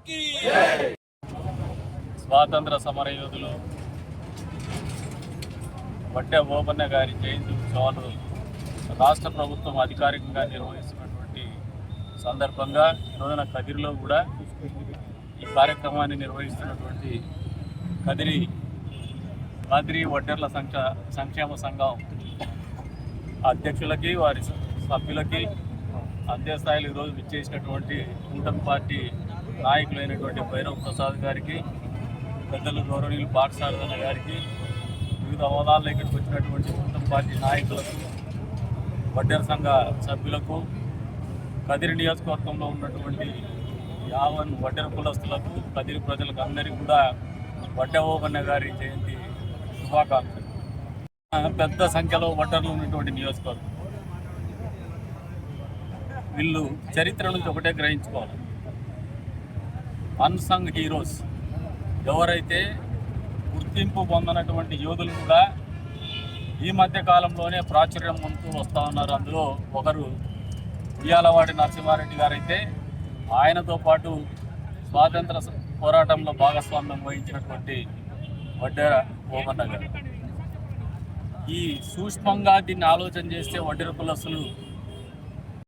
की స్వాతంత్ర సమరయోధులు వడ్డే ఓబన్న గారి జయంతి ఉత్సవాలు రాష్ట్ర ప్రభుత్వం అధికారికంగా నిర్వహిస్తున్నటువంటి సందర్భంగా ఈరోజున కదిరిలో కూడా ఈ కార్యక్రమాన్ని నిర్వహిస్తున్నటువంటి కదిరి వడ్డెర్ల సంక్షేమ సంఘం అధ్యక్షులకి వారి సభ్యులకి అంత్య స్థాయిలో ఈరోజు విచ్చేసినటువంటి కూటమి పార్టీ నాయకులైనటువంటి భైరవ్ ప్రసాద్ గారికి, పెద్దలు గౌరవనీయులు పాఠశాల గారికి, వివిధ హోదాల్లో ఇక్కడికి వచ్చినటువంటి కూటమి పార్టీ నాయకులకు, వడ్డెర సంఘ సభ్యులకు, కదిరి నియోజకవర్గంలో ఉన్నటువంటి యావన్ వడ్డెర కులస్తులకు, కదిరి ప్రజలకు అందరికీ కూడా వడ్డే ఓబన్న గారి జయంతి శుభాకాంక్షలు. పెద్ద సంఖ్యలో వడ్డర్లు ఉన్నటువంటి నియోజకవర్గం. వీళ్ళు చరిత్ర నుంచి ఒకటే గ్రహించుకోవాలి, అన్సంగ్ హీరోస్ ఎవరైతే గుర్తింపు పొందనటువంటి యోధులు కూడా ఈ మధ్య కాలంలోనే ప్రాచుర్యం పొందుతూ వస్తూ ఉన్నారు. అందులో ఒకరు ఉయ్యాలవాడి నరసింహారెడ్డి గారైతే, ఆయనతో పాటు స్వాతంత్ర పోరాటంలో భాగస్వామ్యం వహించినటువంటి వడ్డెర ఓబన్న గారు. ఈ సూక్ష్మంగా దీన్ని ఆలోచన చేస్తే వడ్డెర కులస్తులు